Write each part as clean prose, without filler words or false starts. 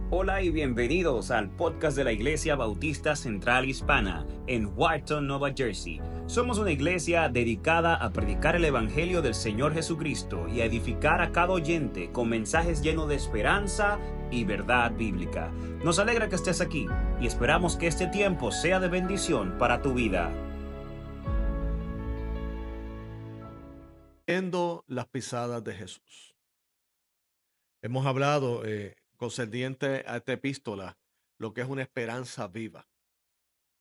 Hola y bienvenidos al podcast de la Iglesia Bautista Central Hispana en Wharton, Nueva Jersey. Somos una iglesia dedicada a predicar el Evangelio del Señor Jesucristo y a edificar a cada oyente con mensajes llenos de esperanza y verdad bíblica. Nos alegra que estés aquí y esperamos que este tiempo sea de bendición para tu vida. Siguiendo las pisadas de Jesús. Hemos hablado concerniente a esta epístola, lo que es una esperanza viva.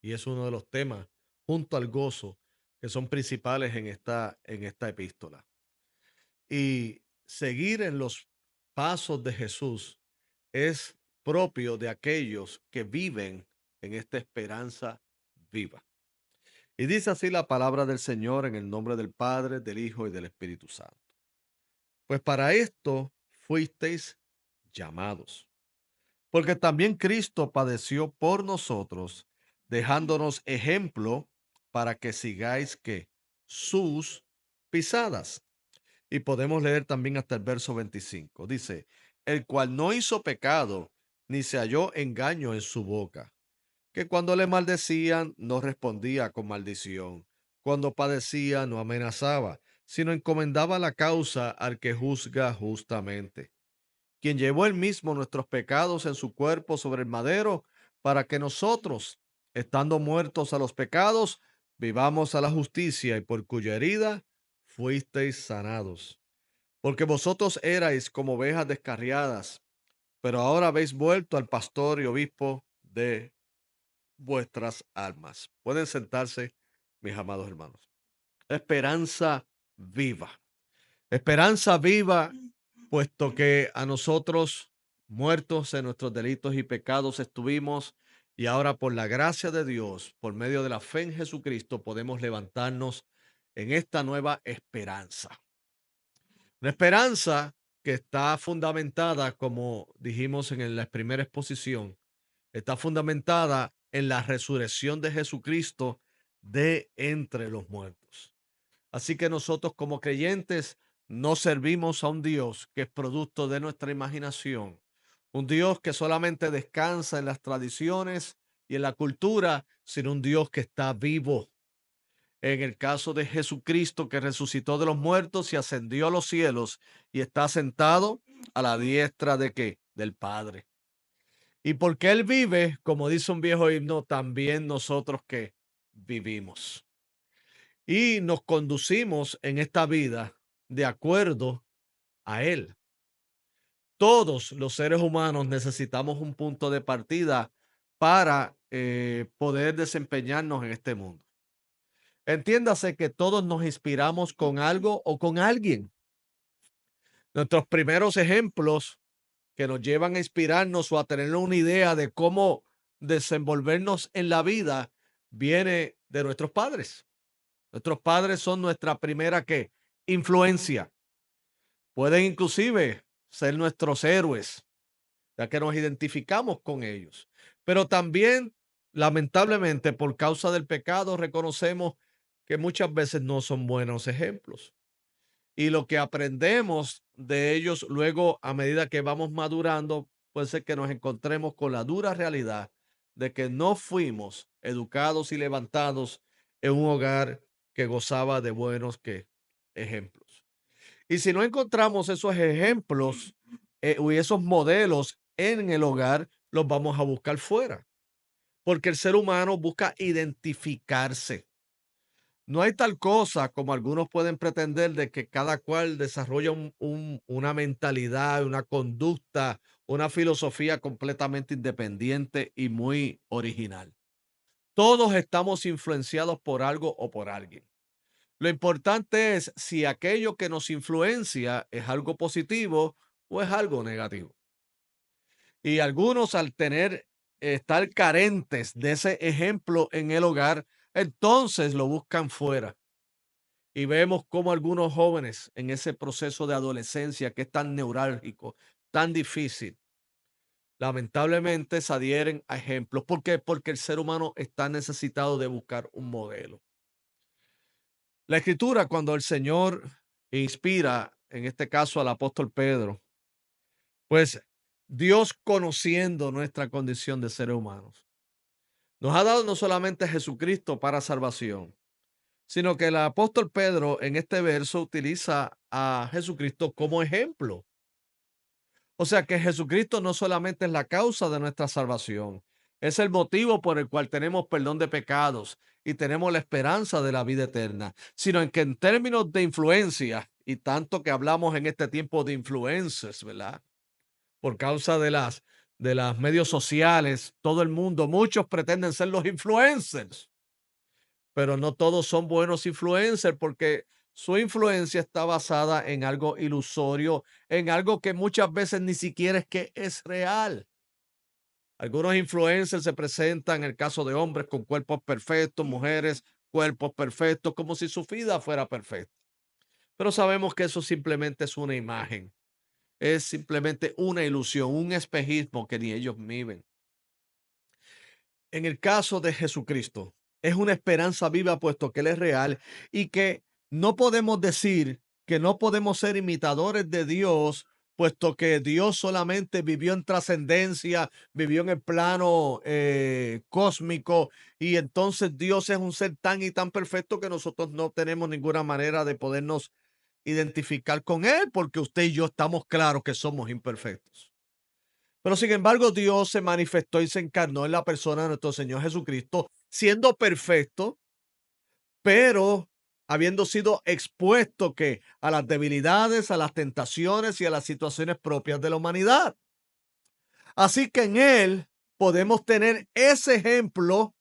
Y es uno de los temas, junto al gozo, que son principales en esta epístola. Y seguir en los pasos de Jesús es propio de aquellos que viven en esta esperanza viva. Y dice así la palabra del Señor en el nombre del Padre, del Hijo y del Espíritu Santo. Pues para esto fuisteis llamados, porque también Cristo padeció por nosotros, dejándonos ejemplo para que sigáis que sus pisadas. Y podemos leer también hasta el verso 25. Dice, el cual no hizo pecado, ni se halló engaño en su boca, que cuando le maldecían no respondía con maldición, cuando padecía no amenazaba, sino encomendaba la causa al que juzga justamente, quien llevó él mismo nuestros pecados en su cuerpo sobre el madero, para que nosotros, estando muertos a los pecados, vivamos a la justicia, y por cuya herida fuisteis sanados. Porque vosotros erais como ovejas descarriadas, pero ahora habéis vuelto al pastor y obispo de vuestras almas. Pueden sentarse, mis amados hermanos. Esperanza viva. Esperanza viva, puesto que a nosotros, muertos en nuestros delitos y pecados, estuvimos, y ahora por la gracia de Dios, por medio de la fe en Jesucristo, podemos levantarnos en esta nueva esperanza. Una esperanza que está fundamentada, como dijimos en la primera exposición, está fundamentada en la resurrección de Jesucristo de entre los muertos. Así que nosotros como creyentes no servimos a un Dios que es producto de nuestra imaginación, un Dios que solamente descansa en las tradiciones y en la cultura, sino un Dios que está vivo. En el caso de Jesucristo, que resucitó de los muertos y ascendió a los cielos y está sentado a la diestra de qué? Del Padre. Y porque Él vive, como dice un viejo himno, también nosotros que vivimos. Y nos conducimos en esta vida de acuerdo a Él. Todos los seres humanos necesitamos un punto de partida para poder desempeñarnos en este mundo. Entiéndase que todos nos inspiramos con algo o con alguien. Nuestros primeros ejemplos que nos llevan a inspirarnos o a tener una idea de cómo desenvolvernos en la vida viene de nuestros padres. Nuestros padres son nuestra primera ¿qué? Influencia. Pueden inclusive ser nuestros héroes, ya que nos identificamos con ellos. Pero también, lamentablemente, por causa del pecado, reconocemos que muchas veces no son buenos ejemplos. Y lo que aprendemos de ellos luego, a medida que vamos madurando, puede ser que nos encontremos con la dura realidad de que no fuimos educados y levantados en un hogar que gozaba de buenos ejemplos. Y si no encontramos esos ejemplos y esos modelos en el hogar, los vamos a buscar fuera, porque el ser humano busca identificarse. No hay tal cosa como algunos pueden pretender de que cada cual desarrolla una mentalidad, una conducta, una filosofía completamente independiente y muy original. Todos estamos influenciados por algo o por alguien. Lo importante es si aquello que nos influencia es algo positivo o es algo negativo. Y algunos al estar carentes de ese ejemplo en el hogar, entonces lo buscan fuera. Y vemos cómo algunos jóvenes en ese proceso de adolescencia que es tan neurálgico, tan difícil, lamentablemente se adhieren a ejemplos. ¿Por qué? Porque el ser humano está necesitado de buscar un modelo. La escritura, cuando el Señor inspira, en este caso al apóstol Pedro, pues Dios conociendo nuestra condición de seres humanos, nos ha dado no solamente a Jesucristo para salvación, sino que el apóstol Pedro en este verso utiliza a Jesucristo como ejemplo. O sea que Jesucristo no solamente es la causa de nuestra salvación, es el motivo por el cual tenemos perdón de pecados y tenemos la esperanza de la vida eterna, sino en que en términos de influencia, y tanto que hablamos en este tiempo de influencers, ¿verdad? Por causa de las medios sociales, todo el mundo, muchos pretenden ser los influencers, pero no todos son buenos influencers porque su influencia está basada en algo ilusorio, en algo que muchas veces ni siquiera es que es real. Algunos influencers se presentan, en el caso de hombres, con cuerpos perfectos, mujeres, cuerpos perfectos, como si su vida fuera perfecta. Pero sabemos que eso simplemente es una imagen, es simplemente una ilusión, un espejismo que ni ellos viven. En el caso de Jesucristo, es una esperanza viva puesto que Él es real y que no podemos decir que no podemos ser imitadores de Dios, puesto que Dios solamente vivió en trascendencia, vivió en el plano cósmico y entonces Dios es un ser tan y tan perfecto que nosotros no tenemos ninguna manera de podernos identificar con Él, porque usted y yo estamos claros que somos imperfectos. Pero sin embargo, Dios se manifestó y se encarnó en la persona de nuestro Señor Jesucristo, siendo perfecto, pero habiendo sido expuesto que a las debilidades, a las tentaciones y a las situaciones propias de la humanidad. Así que en Él podemos tener ese ejemplo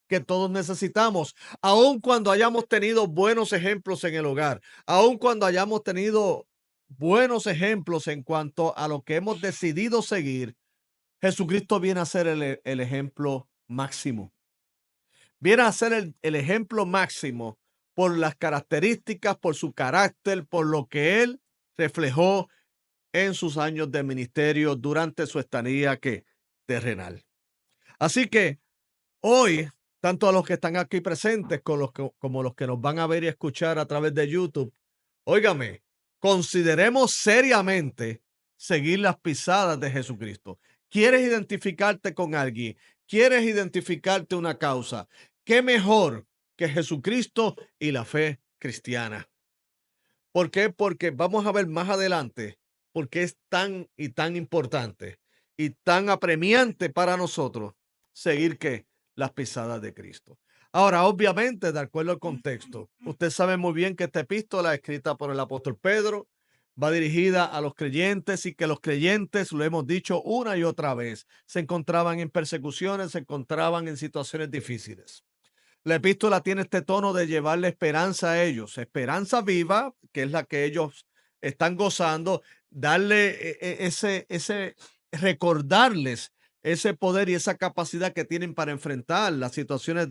que todos necesitamos, aun cuando hayamos tenido buenos ejemplos en el hogar, aun cuando hayamos tenido buenos ejemplos en cuanto a lo que hemos decidido seguir. Jesucristo viene a ser el ejemplo máximo. Viene a ser el ejemplo máximo por las características, por su carácter, por lo que él reflejó en sus años de ministerio durante su estadía terrenal. Así que hoy, tanto a los que están aquí presentes como los que nos van a ver y escuchar a través de YouTube, óigame, consideremos seriamente seguir las pisadas de Jesucristo. ¿Quieres identificarte con alguien? ¿Quieres identificarte una causa? ¿Qué mejor que Jesucristo y la fe cristiana? ¿Por qué? Porque vamos a ver más adelante porque es tan y tan importante y tan apremiante para nosotros seguir que las pisadas de Cristo. Ahora, obviamente, de acuerdo al contexto, usted sabe muy bien que esta epístola escrita por el apóstol Pedro va dirigida a los creyentes y que los creyentes, lo hemos dicho una y otra vez, se encontraban en persecuciones, se encontraban en situaciones difíciles. La epístola tiene este tono de llevarle esperanza a ellos, esperanza viva, que es la que ellos están gozando, darle recordarles ese poder y esa capacidad que tienen para enfrentar las situaciones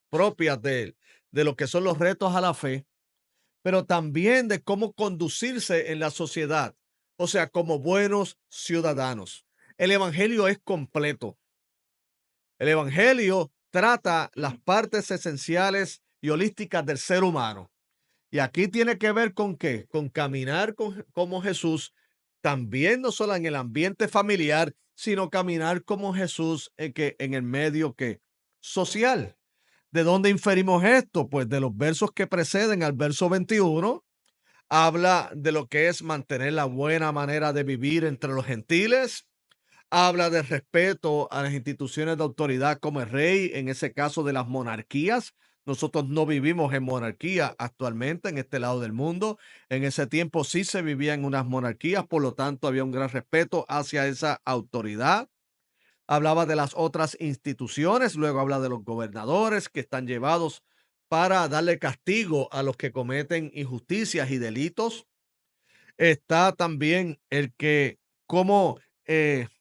propias de lo que son los retos a la fe, pero también de cómo conducirse en la sociedad, o sea, como buenos ciudadanos. El evangelio es completo. El evangelio trata las partes esenciales y holísticas del ser humano. Y aquí tiene que ver con qué, con caminar como Jesús, también no solo en el ambiente familiar, sino caminar como Jesús en el medio social. ¿De dónde inferimos esto? Pues de los versos que preceden al verso 21, habla de lo que es mantener la buena manera de vivir entre los gentiles. Habla de respeto a las instituciones de autoridad como el rey, en ese caso de las monarquías. Nosotros no vivimos en monarquía actualmente en este lado del mundo. En ese tiempo sí se vivía en unas monarquías, por lo tanto había un gran respeto hacia esa autoridad. Hablaba de las otras instituciones, luego habla de los gobernadores que están llevados para darle castigo a los que cometen injusticias y delitos. Está también el que cómo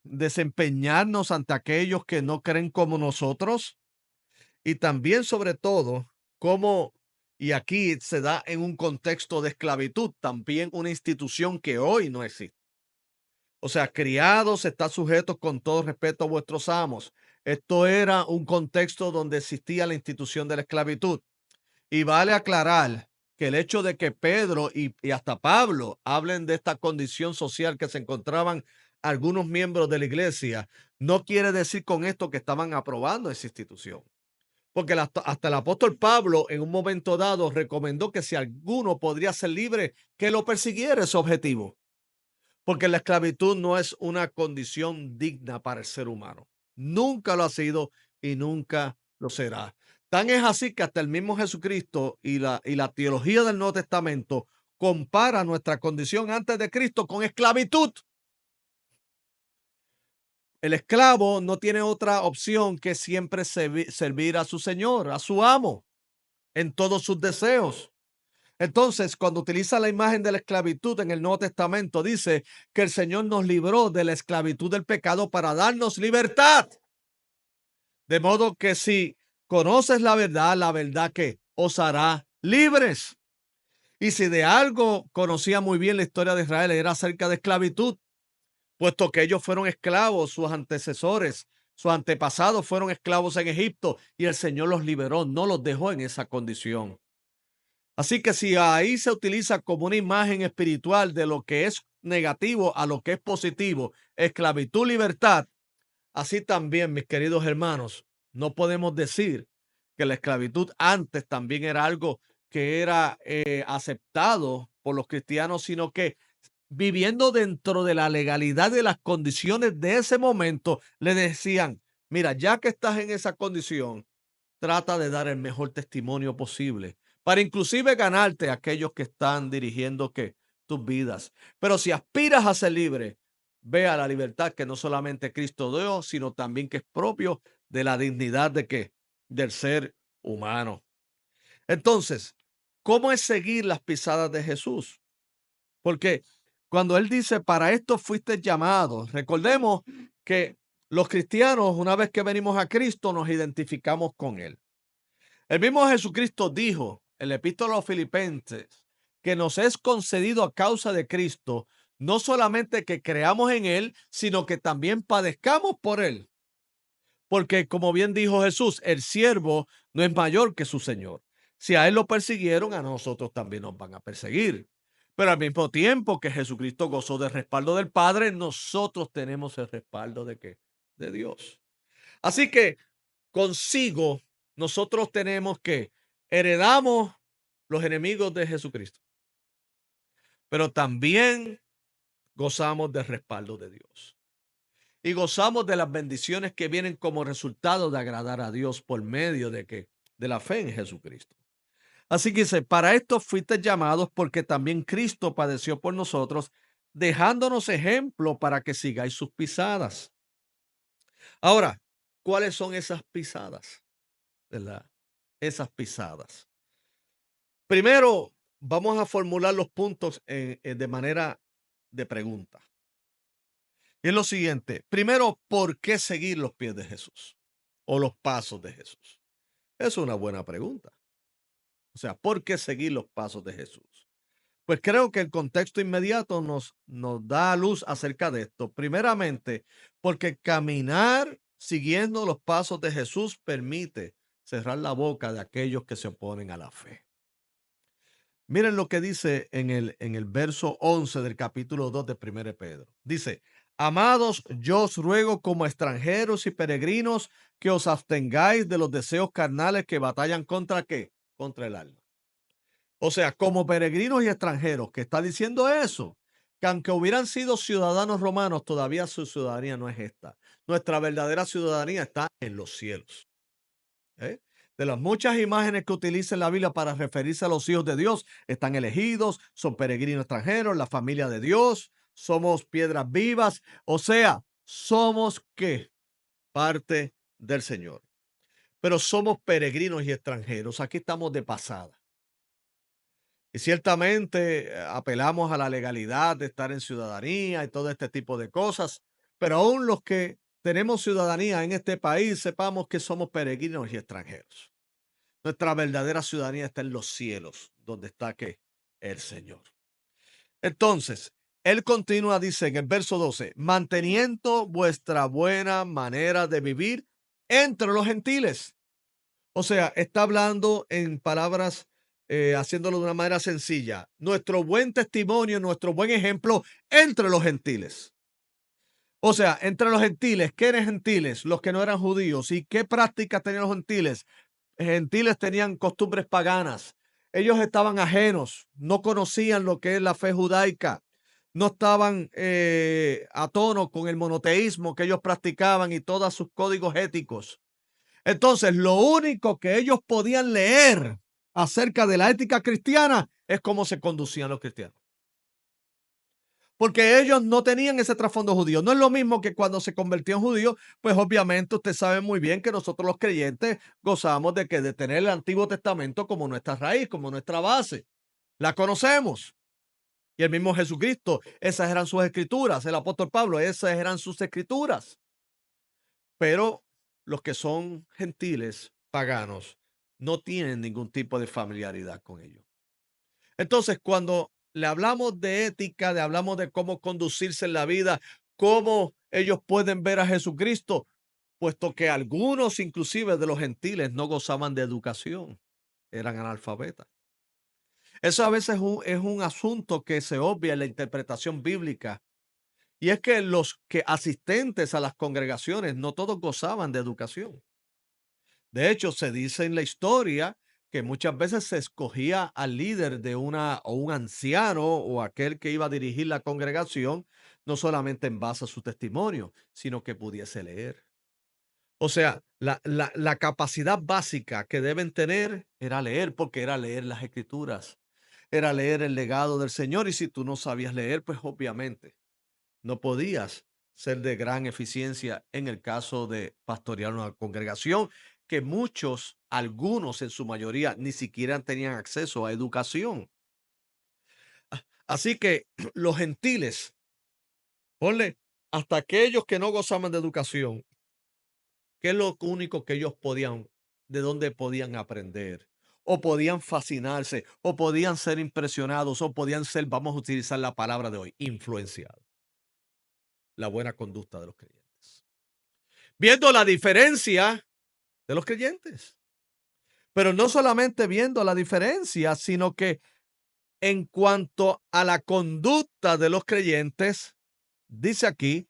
desempeñarnos ante aquellos que no creen como nosotros y también sobre todo cómo, y aquí se da en un contexto de esclavitud, también una institución que hoy no existe. O sea, criados, está sujetos con todo respeto a vuestros amos. Esto era un contexto donde existía la institución de la esclavitud. Y vale aclarar que el hecho de que Pedro y hasta Pablo hablen de esta condición social que se encontraban algunos miembros de la iglesia, no quiere decir con esto que estaban aprobando esa institución. Porque hasta el apóstol Pablo en un momento dado recomendó que si alguno podría ser libre, que lo persiguiera ese objetivo. Porque la esclavitud no es una condición digna para el ser humano. Nunca lo ha sido y nunca lo será. Tan es así que hasta el mismo Jesucristo y la teología del Nuevo Testamento compara nuestra condición antes de Cristo con esclavitud. El esclavo no tiene otra opción que siempre servir a su señor, a su amo, en todos sus deseos. Entonces, cuando utiliza la imagen de la esclavitud en el Nuevo Testamento, dice que el Señor nos libró de la esclavitud del pecado para darnos libertad. De modo que si conoces la verdad que os hará libres. Y si de algo conocía muy bien la historia de Israel, era acerca de esclavitud, puesto que ellos fueron esclavos, sus antecesores, sus antepasados fueron esclavos en Egipto y el Señor los liberó, no los dejó en esa condición. Así que si ahí se utiliza como una imagen espiritual de lo que es negativo a lo que es positivo, esclavitud, libertad, así también, mis queridos hermanos, no podemos decir que la esclavitud antes también era algo que era aceptado por los cristianos, sino que viviendo dentro de la legalidad de las condiciones de ese momento, le decían, mira, ya que estás en esa condición, trata de dar el mejor testimonio posible para inclusive ganarte a aquellos que están dirigiendo que tus vidas. Pero si aspiras a ser libre, ve a la libertad que no solamente Cristo dio, sino también que es propio de la dignidad de que del ser humano. Entonces, ¿cómo es seguir las pisadas de Jesús? Porque cuando él dice, para esto fuiste llamados, recordemos que los cristianos, una vez que venimos a Cristo, nos identificamos con él. El mismo Jesucristo dijo en la epístola a los Filipenses que nos es concedido a causa de Cristo, no solamente que creamos en él, sino que también padezcamos por él. Porque como bien dijo Jesús, el siervo no es mayor que su señor. Si a él lo persiguieron, a nosotros también nos van a perseguir. Pero al mismo tiempo que Jesucristo gozó del respaldo del Padre, nosotros tenemos el respaldo de ¿qué? De Dios. Así que consigo nosotros tenemos que heredamos los enemigos de Jesucristo, pero también gozamos del respaldo de Dios y gozamos de las bendiciones que vienen como resultado de agradar a Dios por medio de que de la fe en Jesucristo. Así que dice, para esto fuiste llamados porque también Cristo padeció por nosotros, dejándonos ejemplo para que sigáis sus pisadas. Ahora, ¿cuáles son esas pisadas? ¿Verdad? Esas pisadas. Primero, vamos a formular los puntos de manera de pregunta. Y es lo siguiente. Primero, ¿por qué seguir los pies de Jesús o los pasos de Jesús? Es una buena pregunta. O sea, ¿por qué seguir los pasos de Jesús? Pues creo que el contexto inmediato nos da a luz acerca de esto. Primeramente, porque caminar siguiendo los pasos de Jesús permite cerrar la boca de aquellos que se oponen a la fe. Miren lo que dice en el verso 11 del capítulo 2 de 1 Pedro. Dice, amados, yo os ruego como extranjeros y peregrinos que os abstengáis de los deseos carnales que batallan contra ¿qué? Contra el alma. O sea, como peregrinos y extranjeros, ¿qué está diciendo eso? Que aunque hubieran sido ciudadanos romanos, todavía su ciudadanía no es esta. Nuestra verdadera ciudadanía está en los cielos. ¿Eh? De las muchas imágenes que utiliza la Biblia para referirse a los hijos de Dios, están elegidos, son peregrinos extranjeros, la familia de Dios, somos piedras vivas, o sea, somos ¿qué? Parte del Señor. Pero somos peregrinos y extranjeros, aquí estamos de pasada. Y ciertamente apelamos a la legalidad de estar en ciudadanía y todo este tipo de cosas, pero aún los que tenemos ciudadanía en este país, sepamos que somos peregrinos y extranjeros. Nuestra verdadera ciudadanía está en los cielos, donde está ¿qué? El Señor. Entonces, él continúa, dice en el verso 12, manteniendo vuestra buena manera de vivir entre los gentiles. O sea, está hablando en palabras, haciéndolo de una manera sencilla. Nuestro buen testimonio, nuestro buen ejemplo entre los gentiles. O sea, entre los gentiles, ¿qué eran gentiles? Los que no eran judíos. ¿Y qué prácticas tenían los gentiles? Gentiles tenían costumbres paganas. Ellos estaban ajenos, no conocían lo que es la fe judaica, no estaban a tono con el monoteísmo que ellos practicaban y todos sus códigos éticos. Entonces, lo único que ellos podían leer acerca de la ética cristiana es cómo se conducían los cristianos. Porque ellos no tenían ese trasfondo judío. No es lo mismo que cuando se convirtió en judío, pues obviamente usted sabe muy bien que nosotros los creyentes gozamos de tener el Antiguo Testamento como nuestra raíz, como nuestra base. La conocemos. Y el mismo Jesucristo, esas eran sus escrituras. El apóstol Pablo, esas eran sus escrituras. Pero los que son gentiles, paganos, no tienen ningún tipo de familiaridad con ellos. Entonces, cuando le hablamos de ética, le hablamos de cómo conducirse en la vida, cómo ellos pueden ver a Jesucristo, puesto que algunos, inclusive de los gentiles, no gozaban de educación, eran analfabetas. Eso a veces es un asunto que se obvia en la interpretación bíblica. Y es que los que asistentes a las congregaciones no todos gozaban de educación. De hecho, se dice en la historia que muchas veces se escogía al líder de una o un anciano o aquel que iba a dirigir la congregación, no solamente en base a su testimonio, sino que pudiese leer. O sea, la capacidad básica que deben tener era leer, porque era leer las escrituras, era leer el legado del Señor. Y si tú no sabías leer, pues obviamente no podías ser de gran eficiencia en el caso de pastorear una congregación, que muchos, algunos en su mayoría, ni siquiera tenían acceso a educación. Así que los gentiles, ponle, hasta aquellos que no gozaban de educación, ¿qué es lo único que ellos podían, de dónde podían aprender? O podían fascinarse, o podían ser impresionados, o podían ser, vamos a utilizar la palabra de hoy, influenciados. La buena conducta de los creyentes. Viendo la diferencia de los creyentes. Pero no solamente viendo la diferencia, sino que en cuanto a la conducta de los creyentes, dice aquí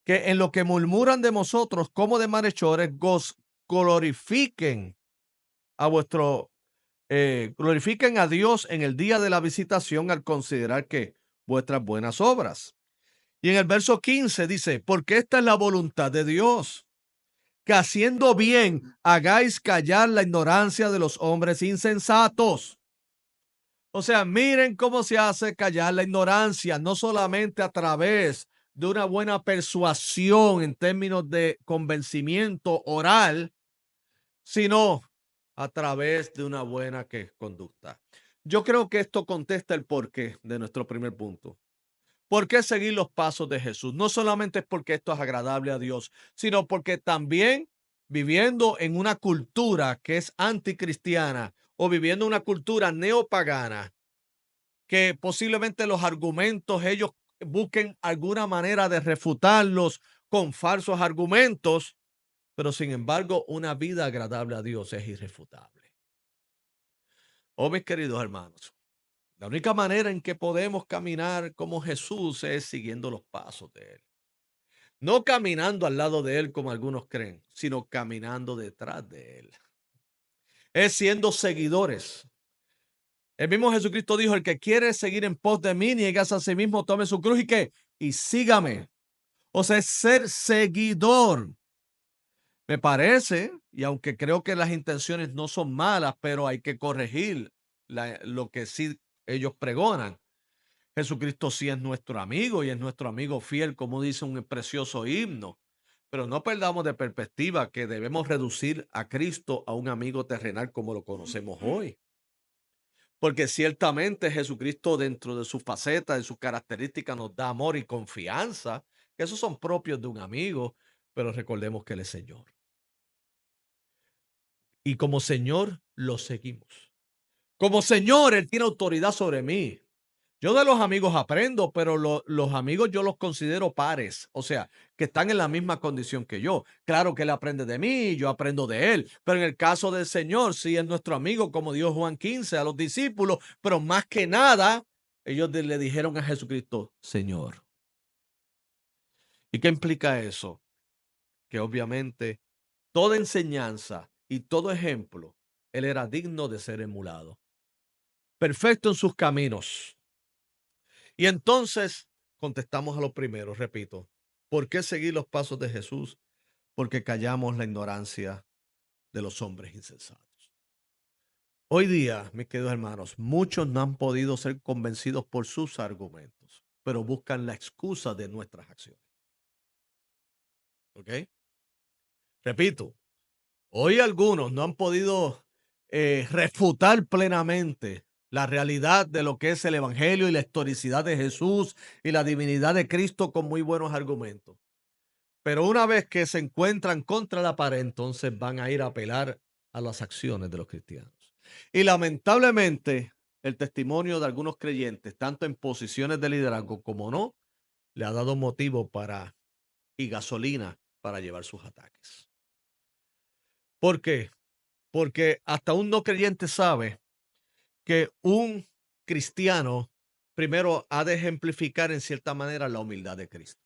que en lo que murmuran de vosotros como de malhechores, glorifiquen a glorifiquen a Dios en el día de la visitación al considerar que vuestras buenas obras. Y en el verso 15 dice, porque esta es la voluntad de Dios, que haciendo bien hagáis callar la ignorancia de los hombres insensatos. O sea, miren cómo se hace callar la ignorancia, no solamente a través de una buena persuasión en términos de convencimiento oral, sino a través de una buena conducta. Yo creo que esto contesta el porqué de nuestro primer punto. ¿Por qué seguir los pasos de Jesús? No solamente es porque esto es agradable a Dios, sino porque también viviendo en una cultura que es anticristiana o viviendo una cultura neopagana, que posiblemente los argumentos ellos busquen alguna manera de refutarlos con falsos argumentos, pero sin embargo una vida agradable a Dios es irrefutable. Oh, mis queridos hermanos, la única manera en que podemos caminar como Jesús es siguiendo los pasos de Él. No caminando al lado de Él como algunos creen, sino caminando detrás de Él. Es siendo seguidores. El mismo Jesucristo dijo, el que quiere seguir en pos de mí, niegas a sí mismo, tome su cruz y ¿qué? Y sígame. O sea, es ser seguidor. Me parece, y aunque creo que las intenciones no son malas, pero hay que corregir lo que sí ellos pregonan. Jesucristo sí es nuestro amigo y es nuestro amigo fiel, como dice un precioso himno. Pero no perdamos de perspectiva que debemos reducir a Cristo a un amigo terrenal como lo conocemos hoy. Porque ciertamente Jesucristo dentro de sus facetas, de sus características, nos da amor y confianza, que esos son propios de un amigo, pero recordemos que Él es Señor. Y como Señor lo seguimos. Como Señor, Él tiene autoridad sobre mí. Yo de los amigos aprendo, pero los amigos yo los considero pares, o sea, que están en la misma condición que yo. Claro que Él aprende de mí, yo aprendo de Él, pero en el caso del Señor, sí es nuestro amigo, como dijo Juan 15 a los discípulos, pero más que nada, ellos le dijeron a Jesucristo, Señor. ¿Y qué implica eso? Que obviamente toda enseñanza y todo ejemplo, él era digno de ser emulado. Perfecto en sus caminos. Y entonces contestamos a lo primero, repito, ¿por qué seguir los pasos de Jesús? Porque callamos la ignorancia de los hombres insensatos. Hoy día, mis queridos hermanos, muchos no han podido ser convencidos por sus argumentos, pero buscan la excusa de nuestras acciones. ¿Ok? Repito, hoy algunos no han podido refutar plenamente la realidad de lo que es el Evangelio y la historicidad de Jesús y la divinidad de Cristo con muy buenos argumentos. Pero una vez que se encuentran contra la pared, entonces van a ir a apelar a las acciones de los cristianos. Y lamentablemente, el testimonio de algunos creyentes, tanto en posiciones de liderazgo como no, le ha dado motivo para y gasolina para llevar sus ataques. ¿Por qué? Porque hasta un no creyente sabe que un cristiano primero ha de ejemplificar en cierta manera la humildad de Cristo.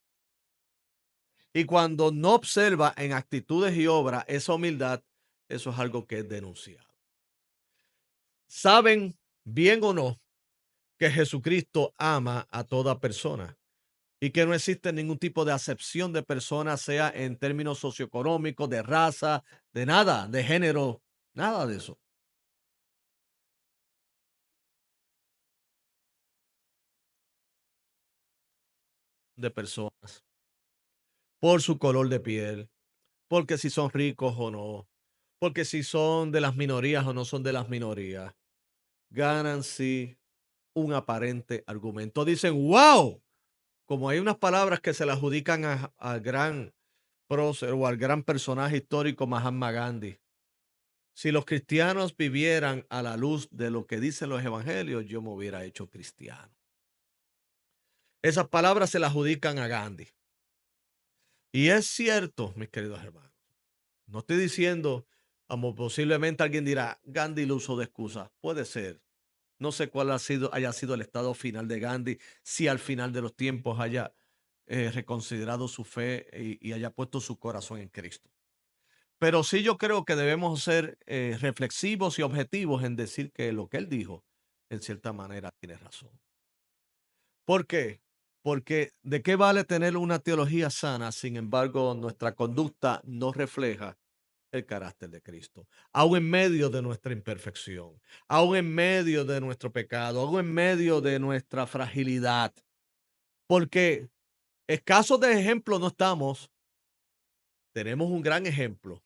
Y cuando no observa en actitudes y obras esa humildad, eso es algo que es denunciado. Saben, bien o no, que Jesucristo ama a toda persona y que no existe ningún tipo de acepción de persona, sea en términos socioeconómicos, de raza, de nada, de género, nada de eso, de personas, por su color de piel, porque si son ricos o no, porque si son de las minorías o no son de las minorías, ganan sí un aparente argumento. Dicen, wow, como hay unas palabras que se le adjudican al gran prócer o al gran personaje histórico Mahatma Gandhi. Si los cristianos vivieran a la luz de lo que dicen los evangelios, yo me hubiera hecho cristiano. Esas palabras se las adjudican a Gandhi. Y es cierto, mis queridos hermanos. No estoy diciendo, como posiblemente alguien dirá, Gandhi lo usó de excusa. Puede ser. No sé cuál haya sido el estado final de Gandhi, si al final de los tiempos haya reconsiderado su fe y haya puesto su corazón en Cristo. Pero sí yo creo que debemos ser reflexivos y objetivos en decir que lo que él dijo, en cierta manera, tiene razón. ¿Por qué? Porque ¿de qué vale tener una teología sana? Sin embargo, nuestra conducta no refleja el carácter de Cristo, aún en medio de nuestra imperfección, aún en medio de nuestro pecado, aún en medio de nuestra fragilidad, porque escasos de ejemplo no estamos, tenemos un gran ejemplo,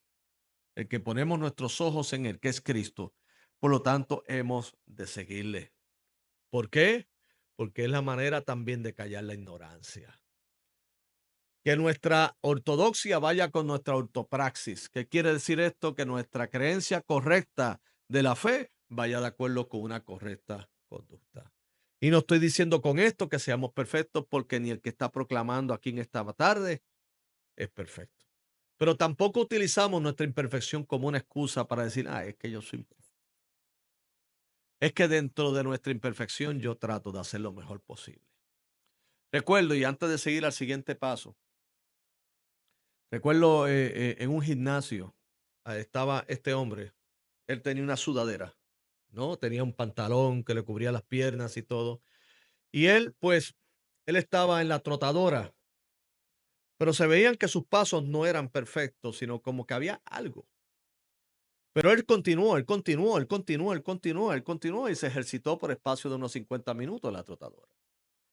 el que ponemos nuestros ojos en él, que es Cristo, por lo tanto hemos de seguirle. ¿Por qué? Porque es la manera también de callar la ignorancia. Que nuestra ortodoxia vaya con nuestra ortopraxis. ¿Qué quiere decir esto? Que nuestra creencia correcta de la fe vaya de acuerdo con una correcta conducta. Y no estoy diciendo con esto que seamos perfectos, porque ni el que está proclamando aquí en esta tarde es perfecto. Pero tampoco utilizamos nuestra imperfección como una excusa para decir, es que yo soy imperfecto. Es que dentro de nuestra imperfección yo trato de hacer lo mejor posible. Recuerdo, y antes de seguir al siguiente paso, recuerdo en un gimnasio, estaba este hombre, él tenía una sudadera, ¿no? Tenía un pantalón que le cubría las piernas y todo. Y él, pues, él estaba en la trotadora, pero se veían que sus pasos no eran perfectos, sino como que había algo. Pero él continuó, él continuó, él continuó, él continuó, él continuó y se ejercitó por espacio de unos 50 minutos en la trotadora.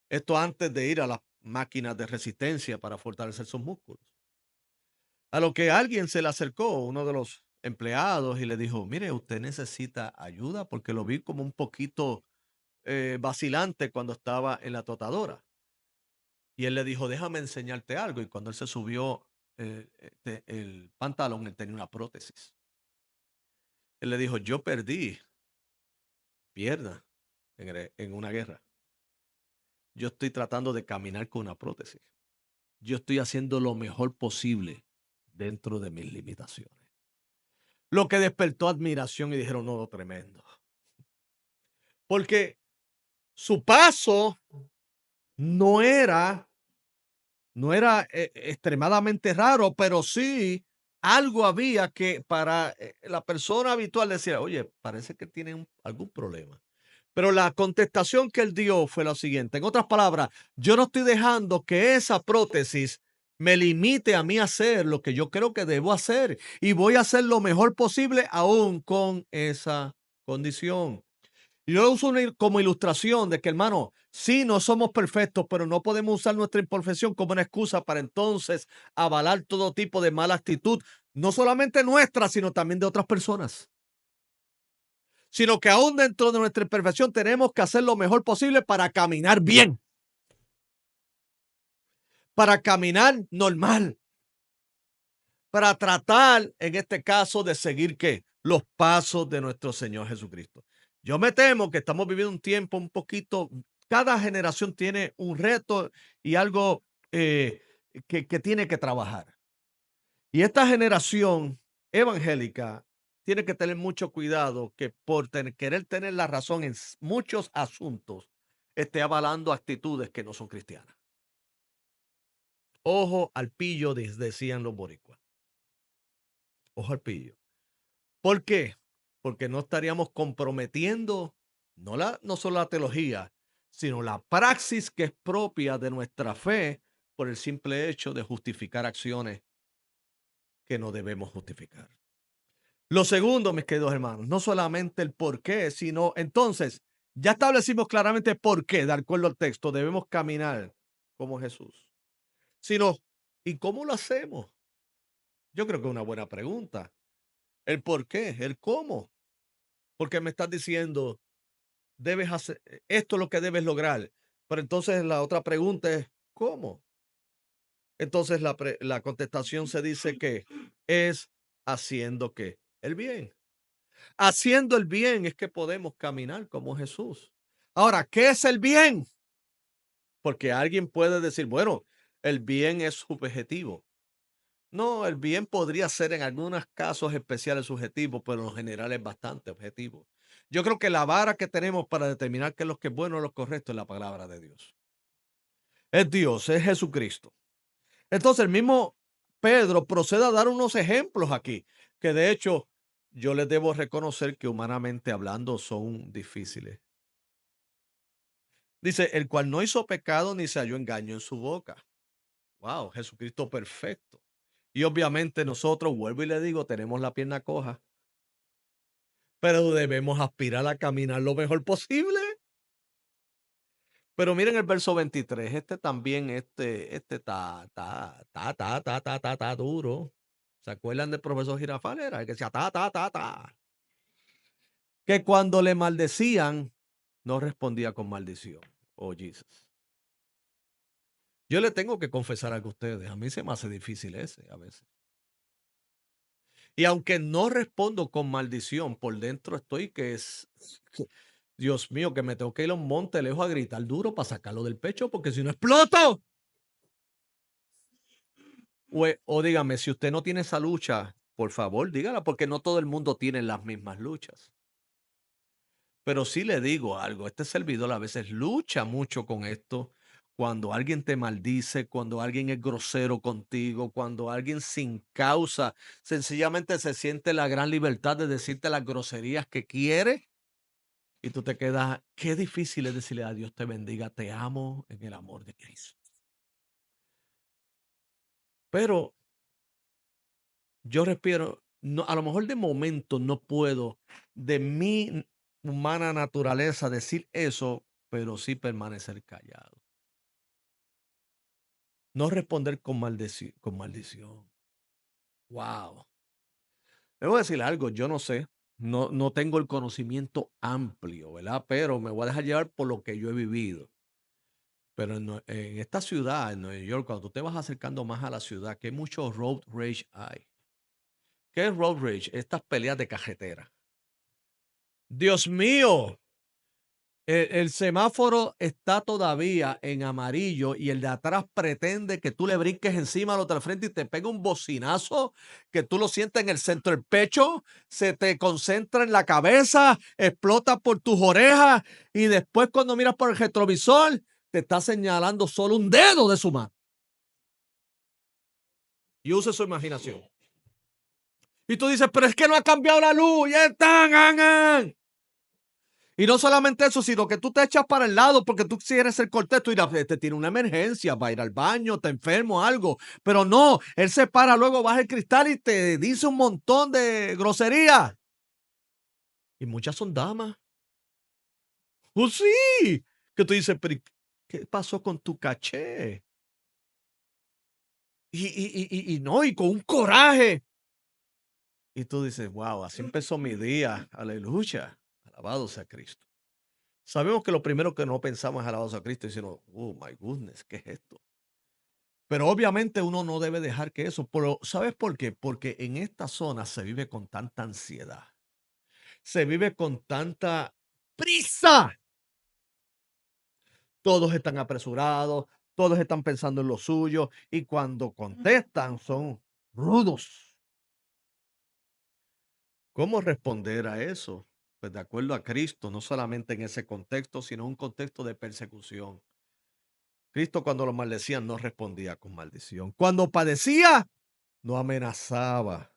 Esto antes de ir a las máquinas de resistencia para fortalecer sus músculos. A lo que alguien se le acercó, uno de los empleados, y le dijo, mire, usted necesita ayuda porque lo vi como un poquito vacilante cuando estaba en la trotadora. Y él le dijo, déjame enseñarte algo. Y cuando él se subió el pantalón, él tenía una prótesis. Él le dijo, yo perdí pierna en una guerra. Yo estoy tratando de caminar con una prótesis. Yo estoy haciendo lo mejor posible dentro de mis limitaciones. Lo que despertó admiración y dijeron, no, tremendo. Porque su paso no era No era extremadamente raro, pero sí algo había que para la persona habitual decía, oye, parece que tiene algún problema. Pero la contestación que él dio fue la siguiente. En otras palabras, yo no estoy dejando que esa prótesis me limite a mí a hacer lo que yo creo que debo hacer y voy a hacer lo mejor posible aún con esa condición. Y yo lo uso como ilustración de que, hermano, sí, no somos perfectos, pero no podemos usar nuestra imperfección como una excusa para entonces avalar todo tipo de mala actitud, no solamente nuestra, sino también de otras personas. Sino que aún dentro de nuestra imperfección tenemos que hacer lo mejor posible para caminar bien, para caminar normal, para tratar, en este caso, de seguir ¿qué? Los pasos de nuestro Señor Jesucristo. Yo me temo que estamos viviendo un tiempo un poquito, cada generación tiene un reto y algo que tiene que trabajar. Y esta generación evangélica tiene que tener mucho cuidado que por querer tener la razón en muchos asuntos, esté avalando actitudes que no son cristianas. Ojo al pillo, decían los boricuas. Ojo al pillo. ¿Por qué? Porque no estaríamos comprometiendo no solo la teología, sino la praxis que es propia de nuestra fe por el simple hecho de justificar acciones que no debemos justificar. Lo segundo, mis queridos hermanos, no solamente el por qué, sino entonces ya establecimos claramente por qué, de acuerdo al texto, debemos caminar como Jesús, sino ¿y cómo lo hacemos? Yo creo que es una buena pregunta. El por qué, el cómo, porque me estás diciendo, debes hacer, esto es lo que debes lograr, pero entonces la otra pregunta es, ¿cómo? Entonces la contestación se dice que es haciendo que el bien. Haciendo el bien es que podemos caminar como Jesús. Ahora, ¿qué es el bien? Porque alguien puede decir, bueno, el bien es subjetivo. No, el bien podría ser en algunos casos especiales subjetivo, pero en general es bastante objetivo. Yo creo que la vara que tenemos para determinar qué es lo que es bueno o lo correcto es la palabra de Dios. Es Dios, es Jesucristo. Entonces el mismo Pedro procede a dar unos ejemplos aquí, que de hecho yo les debo reconocer que humanamente hablando son difíciles. Dice, el cual no hizo pecado ni se halló engaño en su boca. Wow, Jesucristo perfecto. Y obviamente nosotros, vuelvo y le digo, tenemos la pierna coja, pero debemos aspirar a caminar lo mejor posible. Pero miren el verso 23, este también, este está duro. ¿Se acuerdan del profesor Girafal? Era el que decía ta. Que cuando le maldecían, no respondía con maldición. Oh, Jesus. Yo le tengo que confesar algo a ustedes. A mí se me hace difícil ese a veces. Y aunque no respondo con maldición, por dentro estoy que es, Dios mío, que me tengo que ir a un monte lejos a gritar duro para sacarlo del pecho, porque si no exploto. O dígame, si usted no tiene esa lucha, por favor, dígala, porque no todo el mundo tiene las mismas luchas. Pero sí le digo algo, este servidor a veces lucha mucho con esto. Cuando alguien te maldice, cuando alguien es grosero contigo, cuando alguien sin causa sencillamente se siente la gran libertad de decirte las groserías que quiere y tú te quedas, qué difícil es decirle a Dios te bendiga, te amo en el amor de Cristo. Pero yo respiro, no, a lo mejor de momento no puedo de mi humana naturaleza decir eso, pero sí permanecer callado. No responder con maldición. Wow. Le voy a decir algo, yo no sé, no tengo el conocimiento amplio, ¿verdad? Pero me voy a dejar llevar por lo que yo he vivido. Pero en esta ciudad, en Nueva York, cuando tú te vas acercando más a la ciudad, que mucho road rage hay. ¿Qué es road rage? Estas peleas de carretera. Dios mío, el semáforo está todavía en amarillo y el de atrás pretende que tú le brinques encima al otro al frente y te pega un bocinazo que tú lo sientes en el centro del pecho, se te concentra en la cabeza, explota por tus orejas y después cuando miras por el retrovisor te está señalando solo un dedo de su mano. y use su imaginación. Y tú dices, pero es que no ha cambiado la luz, ya están, Y no solamente eso, sino que tú te echas para el lado porque tú quieres ser cortés. Tú dirás, este tiene una emergencia, va a ir al baño, está enfermo, algo. Pero no, él se para, luego baja el cristal y te dice un montón de groserías. Y muchas son damas. Pues sí. Que tú dices, pero ¿qué pasó con tu caché? Y no, y con un coraje. Y tú dices, wow, así empezó mi día. Aleluya. Alabado sea Cristo. Sabemos que lo primero que no pensamos es alabado sea Cristo, sino, oh my goodness, ¿qué es esto? Pero obviamente uno no debe dejar que eso, pero ¿sabes por qué? Porque en esta zona se vive con tanta ansiedad, se vive con tanta prisa. Todos están apresurados, todos están pensando en lo suyo y cuando contestan son rudos. ¿Cómo responder a eso? Pues de acuerdo a Cristo, no solamente en ese contexto, sino en un contexto de persecución. Cristo cuando lo maldecían no respondía con maldición. Cuando padecía, no amenazaba,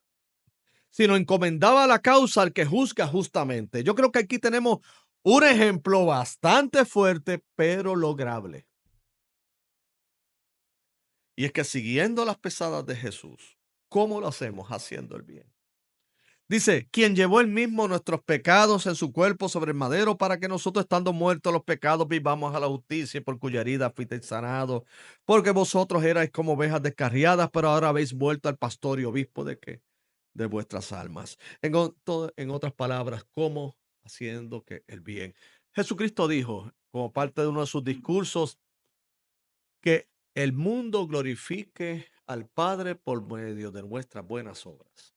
sino encomendaba la causa al que juzga justamente. Yo creo que aquí tenemos un ejemplo bastante fuerte, pero lograble. Y es que siguiendo las pesadas de Jesús, ¿cómo lo hacemos? Haciendo el bien. Dice, quien llevó él mismo nuestros pecados en su cuerpo sobre el madero para que nosotros estando muertos a los pecados vivamos a la justicia, por cuya herida fuisteis sanados, porque vosotros erais como ovejas descarriadas, pero ahora habéis vuelto al pastor y obispo de qué? De vuestras almas. En otras palabras, ¿cómo? Haciendo que el bien. Jesucristo dijo, como parte de uno de sus discursos, que el mundo glorifique al Padre por medio de nuestras buenas obras.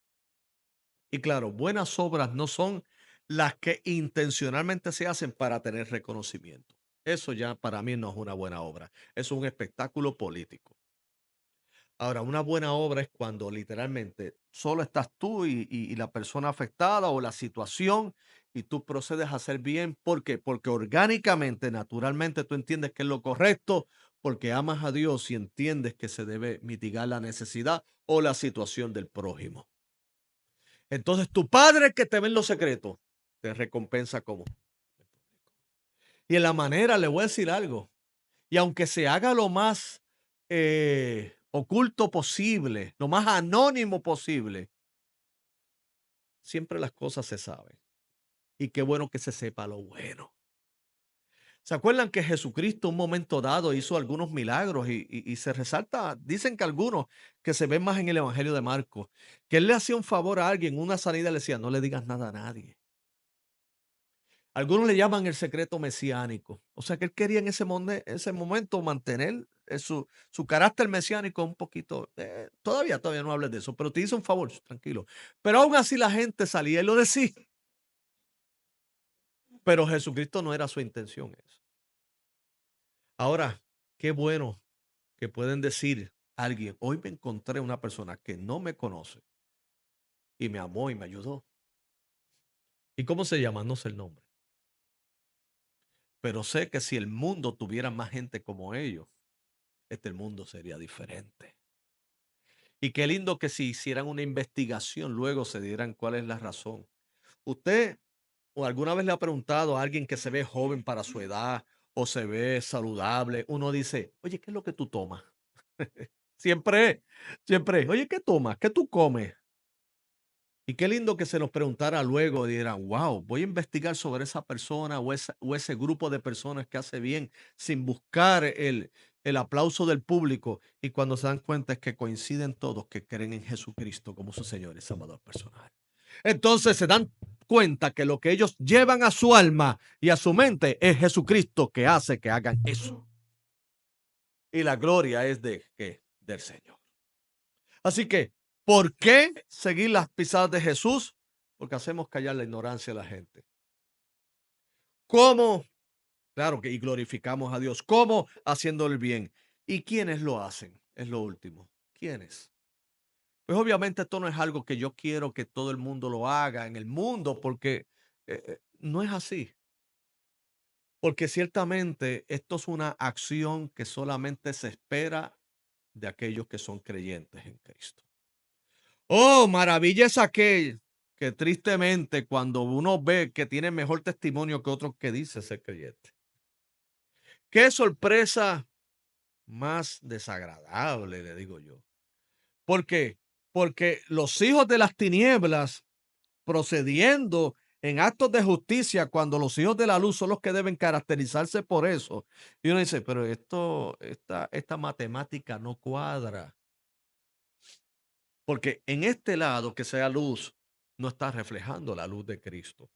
Y claro, buenas obras no son las que intencionalmente se hacen para tener reconocimiento. Eso ya para mí no es una buena obra. Eso es un espectáculo político. Ahora, una buena obra es cuando literalmente solo estás tú y la persona afectada o la situación y tú procedes a hacer bien. ¿Por qué? Porque orgánicamente, naturalmente, tú entiendes que es lo correcto, porque amas a Dios y entiendes que se debe mitigar la necesidad o la situación del prójimo. Entonces tu padre que te ve en lo secreto, te recompensa como. Y en la manera, le voy a decir algo, y aunque se haga lo más oculto posible, lo más anónimo posible, siempre las cosas se saben. Y qué bueno que se sepa lo bueno. ¿Se acuerdan que Jesucristo un momento dado hizo algunos milagros y se resalta, dicen que algunos que se ven más en el Evangelio de Marcos, que él le hacía un favor a alguien, una sanidad, le decía, no le digas nada a nadie. Algunos le llaman el secreto mesiánico. O sea que él quería en ese momento mantener su carácter mesiánico un poquito. Todavía no hables de eso, pero te hice un favor, tranquilo. Pero aún así la gente salía y lo decía. Pero Jesucristo no era su intención eso. Ahora, qué bueno que pueden decir a alguien, hoy me encontré una persona que no me conoce y me amó y me ayudó. ¿Y cómo se llama? No sé el nombre. Pero sé que si el mundo tuviera más gente como ellos, el mundo sería diferente. Y qué lindo que si hicieran una investigación, luego se dieran cuál es la razón. ¿Usted o alguna vez le ha preguntado a alguien que se ve joven para su edad o se ve saludable? Uno dice, oye, ¿qué es lo que tú tomas? Siempre, siempre, oye, ¿qué tomas? ¿Qué tú comes? Y qué lindo que se nos preguntara luego y dirán, wow, voy a investigar sobre esa persona o ese grupo de personas que hace bien sin buscar el aplauso del público. Y cuando se dan cuenta es que coinciden todos que creen en Jesucristo como su Señor y Salvador personal. Entonces se dan cuenta que lo que ellos llevan a su alma y a su mente es Jesucristo que hace que hagan eso. Y la gloria es del Señor. Así que, ¿por qué seguir las pisadas de Jesús? Porque hacemos callar la ignorancia de la gente. ¿Cómo? Claro que y glorificamos a Dios. ¿Cómo? Haciendo el bien. ¿Y quiénes lo hacen? Es lo último. ¿Quiénes? Pues obviamente esto no es algo que yo quiero que todo el mundo lo haga en el mundo, porque no es así. Porque ciertamente esto es una acción que solamente se espera de aquellos que son creyentes en Cristo. Oh, maravilla es aquel que tristemente cuando uno ve que tiene mejor testimonio que otros que dice ser creyente. Qué sorpresa más desagradable, le digo yo. ¿Por qué? Porque los hijos de las tinieblas procediendo en actos de justicia cuando los hijos de la luz son los que deben caracterizarse por eso. Y uno dice, pero esta matemática no cuadra. Porque en este lado que sea luz, no está reflejando la luz de Cristo.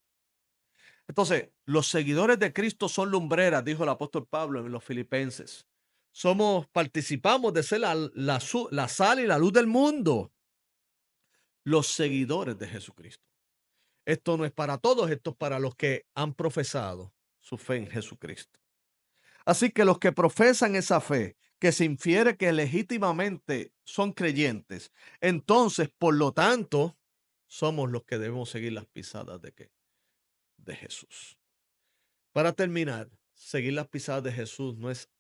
Entonces, los seguidores de Cristo son lumbreras, dijo el apóstol Pablo en los Filipenses. Participamos de ser la sal y la luz del mundo. Los seguidores de Jesucristo. Esto no es para todos, esto es para los que han profesado su fe en Jesucristo. Así que los que profesan esa fe, que se infiere que legítimamente son creyentes, entonces, por lo tanto, somos los que debemos seguir las pisadas de ¿qué? De Jesús. Para terminar, seguir las pisadas de Jesús no es,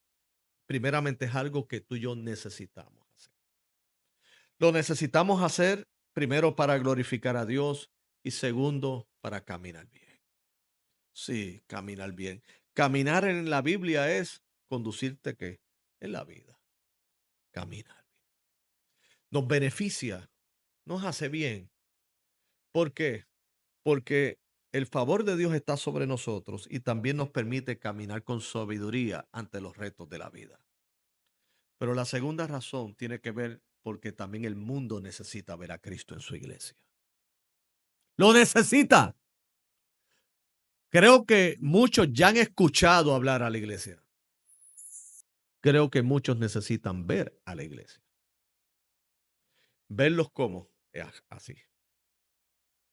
primeramente, es algo que tú y yo necesitamos hacer. Lo necesitamos hacer primero para glorificar a Dios y segundo para caminar bien. Sí, caminar bien. Caminar en la Biblia es conducirte ¿qué? En la vida. Caminar bien. Nos beneficia, nos hace bien. ¿Por qué? Porque el favor de Dios está sobre nosotros y también nos permite caminar con sabiduría ante los retos de la vida. Pero la segunda razón tiene que ver porque también el mundo necesita ver a Cristo en su iglesia. Lo necesita. Creo que muchos ya han escuchado hablar a la iglesia. Creo que muchos necesitan ver a la iglesia. Verlos como así,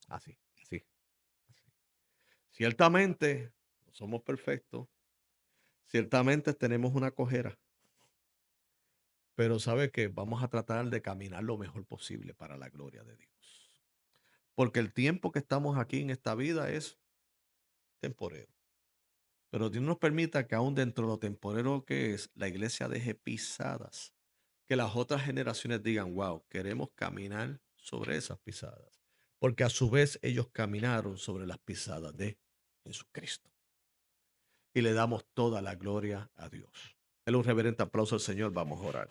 así, así, así. Ciertamente no somos perfectos, ciertamente tenemos una cojera, pero sabe que vamos a tratar de caminar lo mejor posible para la gloria de Dios. Porque el tiempo que estamos aquí en esta vida es temporero. Pero Dios nos permita que aún dentro de lo temporero que es, la iglesia deje pisadas. Que las otras generaciones digan, wow, queremos caminar sobre esas pisadas. Porque a su vez ellos caminaron sobre las pisadas de Jesucristo. Y le damos toda la gloria a Dios. El un reverente aplauso al Señor. Vamos a orar.